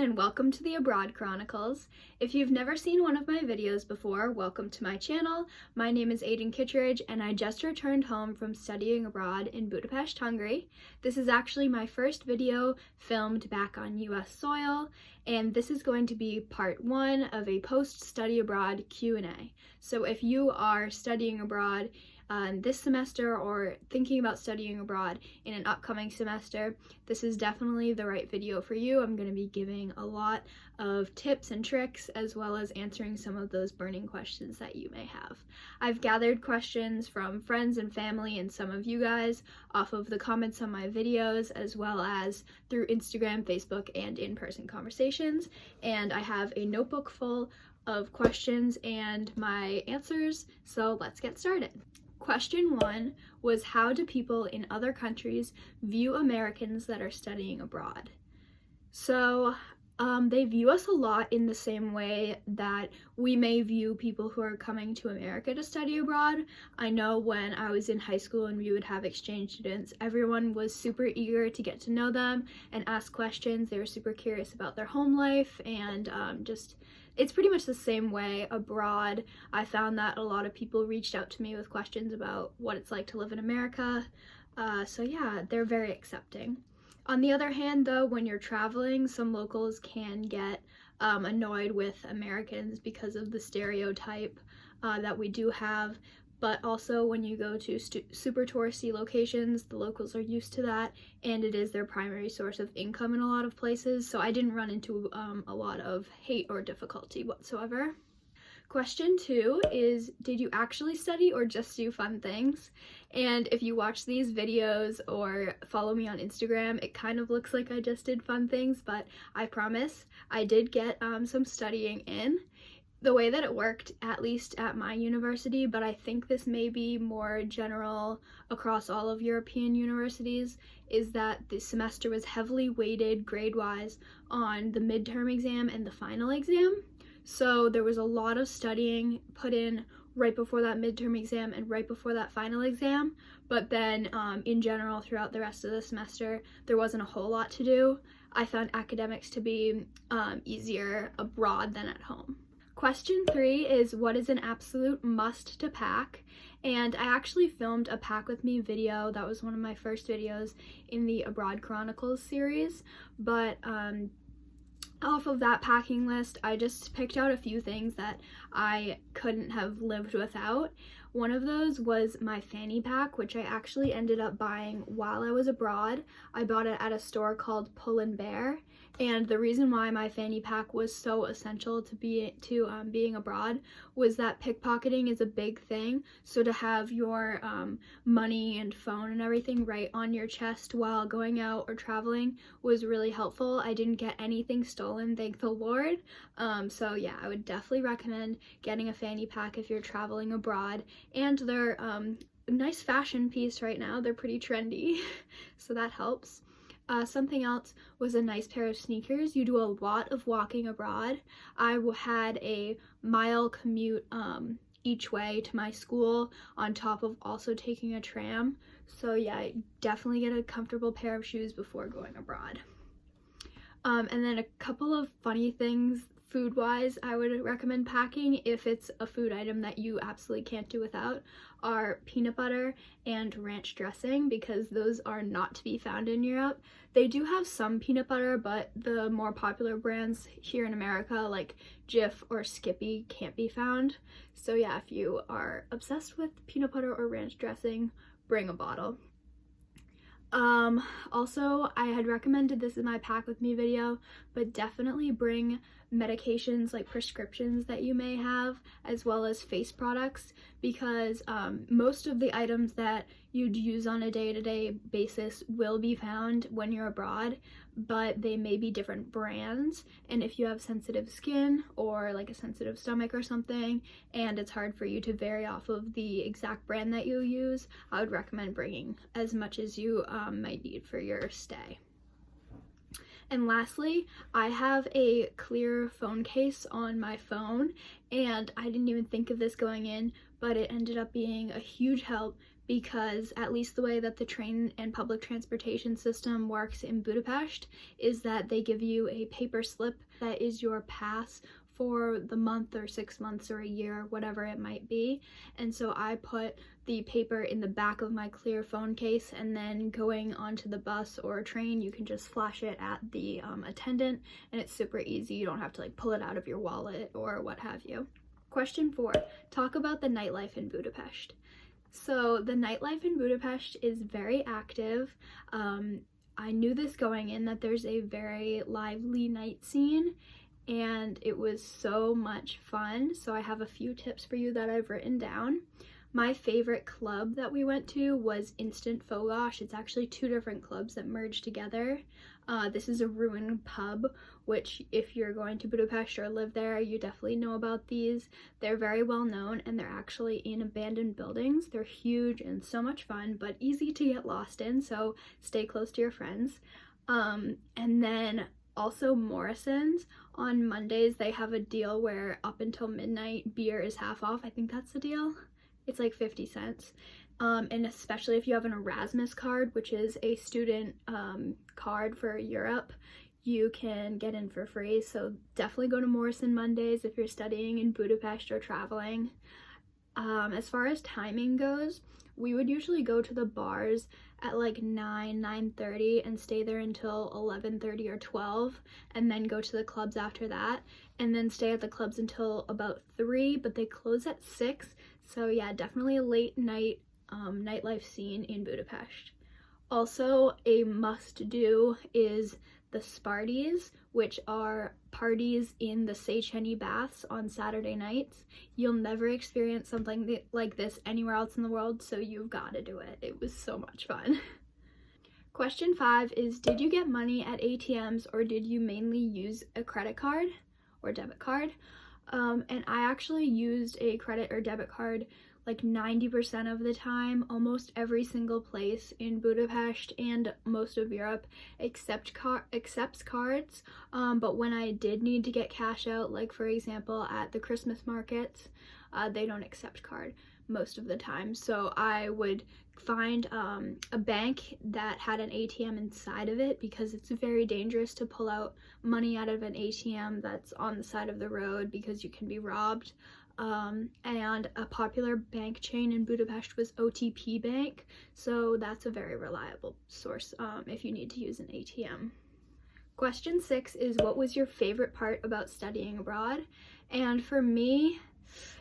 and welcome to the Abroad Chronicles. If you've never seen one of my videos before, welcome to my channel. My name is Aiden Kittredge and I just returned home from studying abroad in Budapest, Hungary. This is actually my first video filmed back on US soil, and this is going to be part 1 of a post-study abroad Q&A. So if you are studying abroad this semester or thinking about studying abroad in an upcoming semester, this is definitely the right video for you. I'm going to be giving a lot of tips and tricks as well as answering some of those burning questions that you may have. I've gathered questions from friends and family and some of you guys off of the comments on my videos as well as through Instagram, Facebook, and in-person conversations, and I have a notebook full of questions and my answers, so let's get started. Question 1 was, how do people in other countries view Americans that are studying abroad? So they view us a lot in the same way that we may view people who are coming to America to study abroad. I know when I was in high school and we would have exchange students, everyone was super eager to get to know them and ask questions. They were super curious about their home life, and it's pretty much the same way abroad. I found that a lot of people reached out to me with questions about what it's like to live in America. So yeah, they're very accepting. On the other hand, though, when you're traveling, some locals can get annoyed with Americans because of the stereotype that we do have. But also when you go to super touristy locations, the locals are used to that, and it is their primary source of income in a lot of places, so I didn't run into a lot of hate or difficulty whatsoever. Question 2 is, did you actually study or just do fun things? And if you watch these videos or follow me on Instagram, it kind of looks like I just did fun things, but I promise I did get some studying in. The way that it worked, at least at my university, but I think this may be more general across all of European universities, is that the semester was heavily weighted grade-wise on the midterm exam and the final exam. So there was a lot of studying put in right before that midterm exam and right before that final exam, but then in general throughout the rest of the semester there wasn't a whole lot to do. I found academics to be easier abroad than at home. Question 3 is, what is an absolute must to pack? And I actually filmed a pack with me video. That was one of my first videos in the Abroad Chronicles series, but off of that packing list, I just picked out a few things that I couldn't have lived without. One of those was my fanny pack, which I actually ended up buying while I was abroad. I bought it at a store called Pull & Bear, and the reason why my fanny pack was so essential to being abroad was that pickpocketing is a big thing, so to have your money and phone and everything right on your chest while going out or traveling was really helpful. I didn't get anything stolen, thank the Lord. So yeah, I would definitely recommend getting a fanny pack if you're traveling abroad, and they're a nice fashion piece right now. They're pretty trendy, so that helps. Something else was a nice pair of sneakers. You do a lot of walking abroad. I had a mile commute each way to my school on top of also taking a tram. So yeah, definitely get a comfortable pair of shoes before going abroad. And then a couple of funny things food-wise I would recommend packing if it's a food item that you absolutely can't do without are peanut butter and ranch dressing, because those are not to be found in Europe. They do have some peanut butter, but the more popular brands here in America like Jif or Skippy can't be found. So yeah, if you are obsessed with peanut butter or ranch dressing, bring a bottle. Also, I had recommended this in my pack with me video, but definitely bring medications like prescriptions that you may have, as well as face products, because most of the items that you'd use on a day-to-day basis will be found when you're abroad, but they may be different brands, and if you have sensitive skin or like a sensitive stomach or something and it's hard for you to vary off of the exact brand that you use, I would recommend bringing as much as you might need for your stay. And lastly, I have a clear phone case on my phone, And I didn't even think of this going in, but it ended up being a huge help because at least the way that the train and public transportation system works in Budapest is that they give you a paper slip that is your pass for the month or 6 months or a year, whatever it might be. And so I put the paper in the back of my clear phone case, and then going onto the bus or train, you can just flash it at the attendant, and it's super easy. You don't have to like pull it out of your wallet or what have you. Question 4, talk about the nightlife in Budapest. So the nightlife in Budapest is very active. I knew this going in, that there's a very lively night scene, and it was so much fun. So I have a few tips for you that I've written down. My favorite club that we went to was Instant Fogosh. It's actually 2 different clubs that merged together. This is a ruined pub, which if you're going to Budapest or live there, you definitely know about these. They're very well known, and they're actually in abandoned buildings. They're huge and so much fun, but easy to get lost in, so stay close to your friends. And then also Morrison's. On Mondays, they have a deal where up until midnight, beer is half off. I think that's the deal. It's like 50 cents. And especially if you have an Erasmus card, which is a student card for Europe, you can get in for free. So definitely go to Morrison Mondays if you're studying in Budapest or traveling. As far as timing goes, we would usually go to the bars at like 9:30 and stay there until 11:30 or 12, and then go to the clubs after that, and then stay at the clubs until about 3, but they close at 6. So yeah, definitely a late night nightlife scene in Budapest. Also, a must-do is the Sparties, which are parties in the Széchenyi baths on Saturday nights. You'll never experience something like this anywhere else in the world, so you've got to do it. It was so much fun. Question 5 is, did you get money at ATMs, or did you mainly use a credit card or debit card? And I actually used a credit or debit card like 90% of the time. Almost every single place in Budapest and most of Europe accepts cards, but when I did need to get cash out, like for example at the Christmas markets, they don't accept card most of the time. So I would find a bank that had an ATM inside of it, because it's very dangerous to pull out money out of an ATM that's on the side of the road, because you can be robbed. And a popular bank chain in Budapest was OTP Bank, so that's a very reliable source if you need to use an ATM. Question 6 is, what was your favorite part about studying abroad? And for me,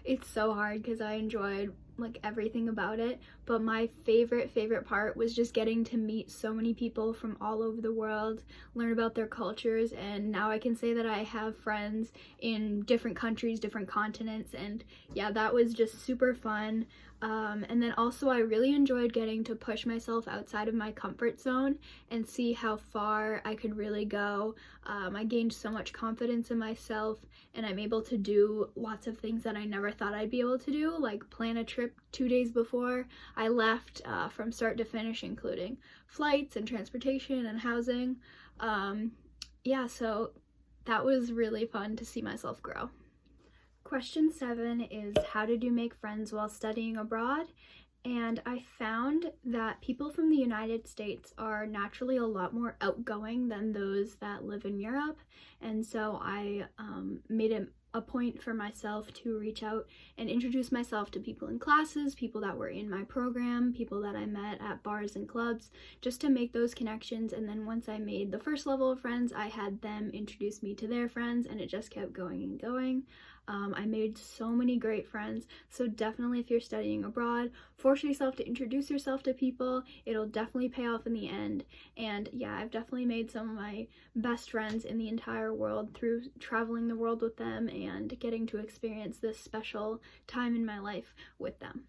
it's so hard because I enjoyed like everything about it, but my favorite part was just getting to meet so many people from all over the world, learn about their cultures, and now I can say that I have friends in different countries, different continents, and yeah, that was just super fun. And then also I really enjoyed getting to push myself outside of my comfort zone and see how far I could really go. I gained so much confidence in myself, and I'm able to do lots of things that I never thought I'd be able to do, like plan a trip 2 days before I left, from start to finish, including flights and transportation and housing. Yeah, so that was really fun to see myself grow. Question 7 is, how did you make friends while studying abroad? And I found that people from the United States are naturally a lot more outgoing than those that live in Europe, and so I made it a point for myself to reach out and introduce myself to people in classes, people that were in my program, people that I met at bars and clubs, just to make those connections. And then once I made the first level of friends, I had them introduce me to their friends, and it just kept going and going. I made so many great friends, so definitely if you're studying abroad, force yourself to introduce yourself to people. It'll definitely pay off in the end. And yeah, I've definitely made some of my best friends in the entire world through traveling the world with them and getting to experience this special time in my life with them.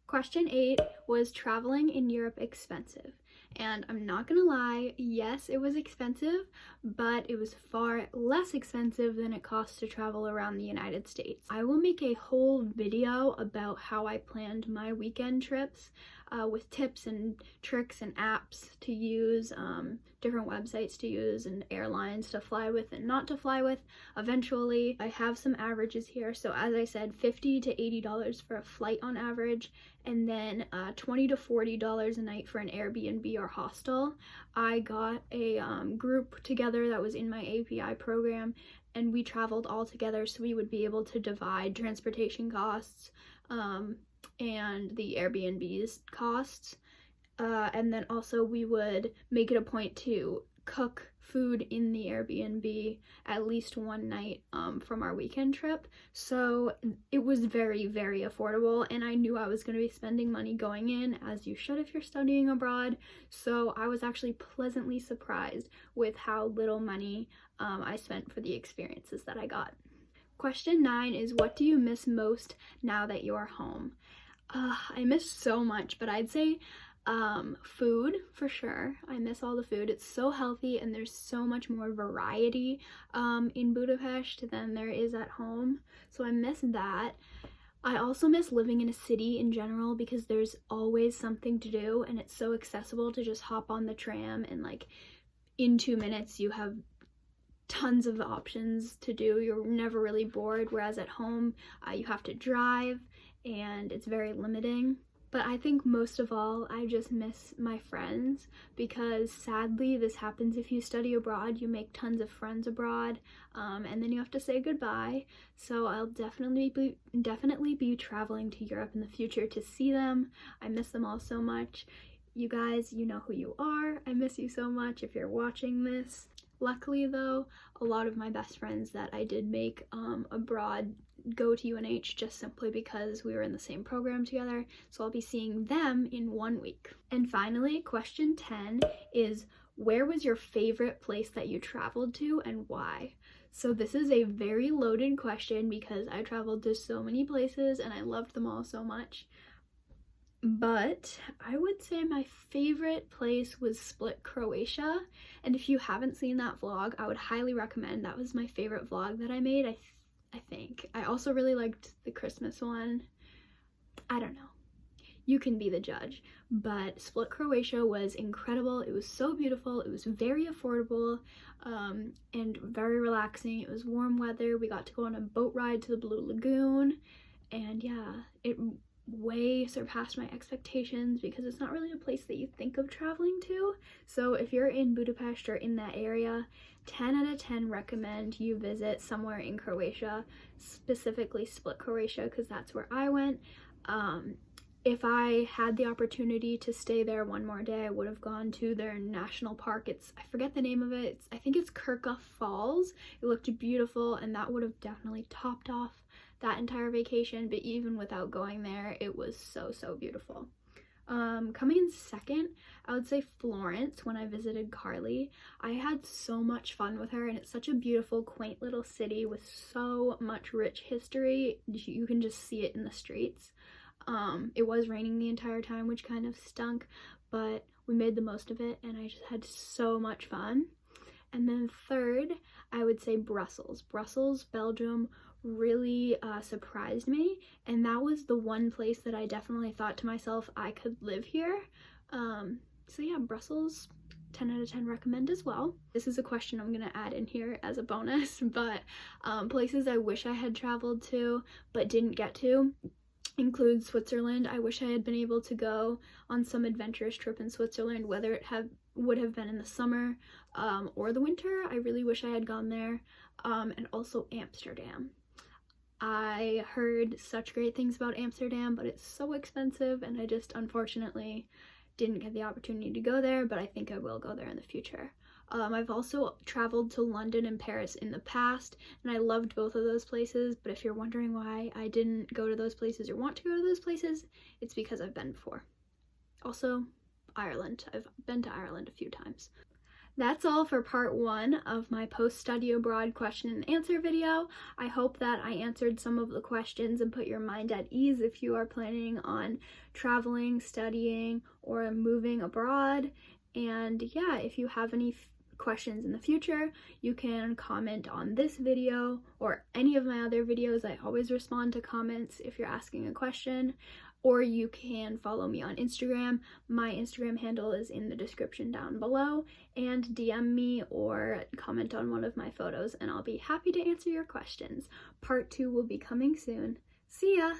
Question 8 was, traveling in Europe expensive? And I'm not gonna lie, yes, it was expensive, but it was far less expensive than it costs to travel around the United States. I will make a whole video about how I planned my weekend trips with tips and tricks and apps to use different websites to use and airlines to fly with and not to fly with eventually. I have some averages here. So as I said, $50 to $80 for a flight on average, and then $20 to $40 a night for an Airbnb or hostel. I got a group together that was in my API program, and we traveled all together, so we would be able to divide transportation costs and the Airbnb's costs. And then also we would make it a point to cook food in the Airbnb at least one night from our weekend trip. So it was very, very affordable, and I knew I was going to be spending money going in, as you should if you're studying abroad. So I was actually pleasantly surprised with how little money I spent for the experiences that I got. Question 9 is, what do you miss most now that you're home? I miss so much, but I'd say food for sure. I miss all the food. It's so healthy, and there's so much more variety in Budapest than there is at home, so I miss that. I also miss living in a city in general, because there's always something to do, and it's so accessible to just hop on the tram, and like in 2 minutes you have tons of options to do. You're never really bored, whereas at home you have to drive and it's very limiting. But I think most of all, I just miss my friends, because sadly this happens if you study abroad. You make tons of friends abroad, and then you have to say goodbye. So I'll definitely be traveling to Europe in the future to see them. I miss them all so much. You guys, you know who you are. I miss you so much if you're watching this. Luckily though, a lot of my best friends that I did make abroad go to UNH just simply because we were in the same program together, so I'll be seeing them in 1 week. And finally, question 10 is, where was your favorite place that you traveled to and why? So this is a very loaded question because I traveled to so many places and I loved them all so much. But I would say my favorite place was Split, Croatia, and if you haven't seen that vlog, I would highly recommend. That was my favorite vlog that I made, I think. I also really liked the Christmas one. I don't know. You can be the judge. But Split, Croatia was incredible. It was so beautiful. It was very affordable and very relaxing. It was warm weather. We got to go on a boat ride to the Blue Lagoon, and yeah, it way surpassed my expectations because it's not really a place that you think of traveling to. So if you're in Budapest or in that area, 10 out of 10 recommend you visit somewhere in Croatia, specifically Split, Croatia, because that's where I went. If I had the opportunity to stay there one more day, I would have gone to their national park. I forget the name of it. I think it's Kirka Falls. It looked beautiful, and that would have definitely topped off that entire vacation, but even without going there, it was so beautiful. Coming in second, I would say Florence. When I visited Carly, I had so much fun with her, and it's such a beautiful, quaint little city with so much rich history. You can just see it in the streets. It was raining the entire time, which kind of stunk, but we made the most of it, and I just had so much fun. And then third, I would say Brussels. Brussels, Belgium really surprised me, and that was the one place that I definitely thought to myself, I could live here. So yeah, Brussels, 10 out of 10 recommend as well. This is a question I'm gonna add in here as a bonus, but places I wish I had traveled to but didn't get to include Switzerland. I wish I had been able to go on some adventurous trip in Switzerland, whether it would have been in the summer or the winter. I really wish I had gone there. And also Amsterdam. I heard such great things about Amsterdam, but it's so expensive, and I just unfortunately didn't get the opportunity to go there, but I think I will go there in the future. I've also traveled to London and Paris in the past, and I loved both of those places, but if you're wondering why I didn't go to those places or want to go to those places, it's because I've been before. Also, Ireland. I've been to Ireland a few times. That's all for part 1 of my post-study abroad question and answer video. I hope that I answered some of the questions and put your mind at ease if you are planning on traveling, studying, or moving abroad. And yeah, if you have any questions in the future, you can comment on this video or any of my other videos. I always respond to comments if you're asking a question. Or you can follow me on Instagram. My Instagram handle is in the description down below, and DM me or comment on one of my photos and I'll be happy to answer your questions. Part 2 will be coming soon. See ya!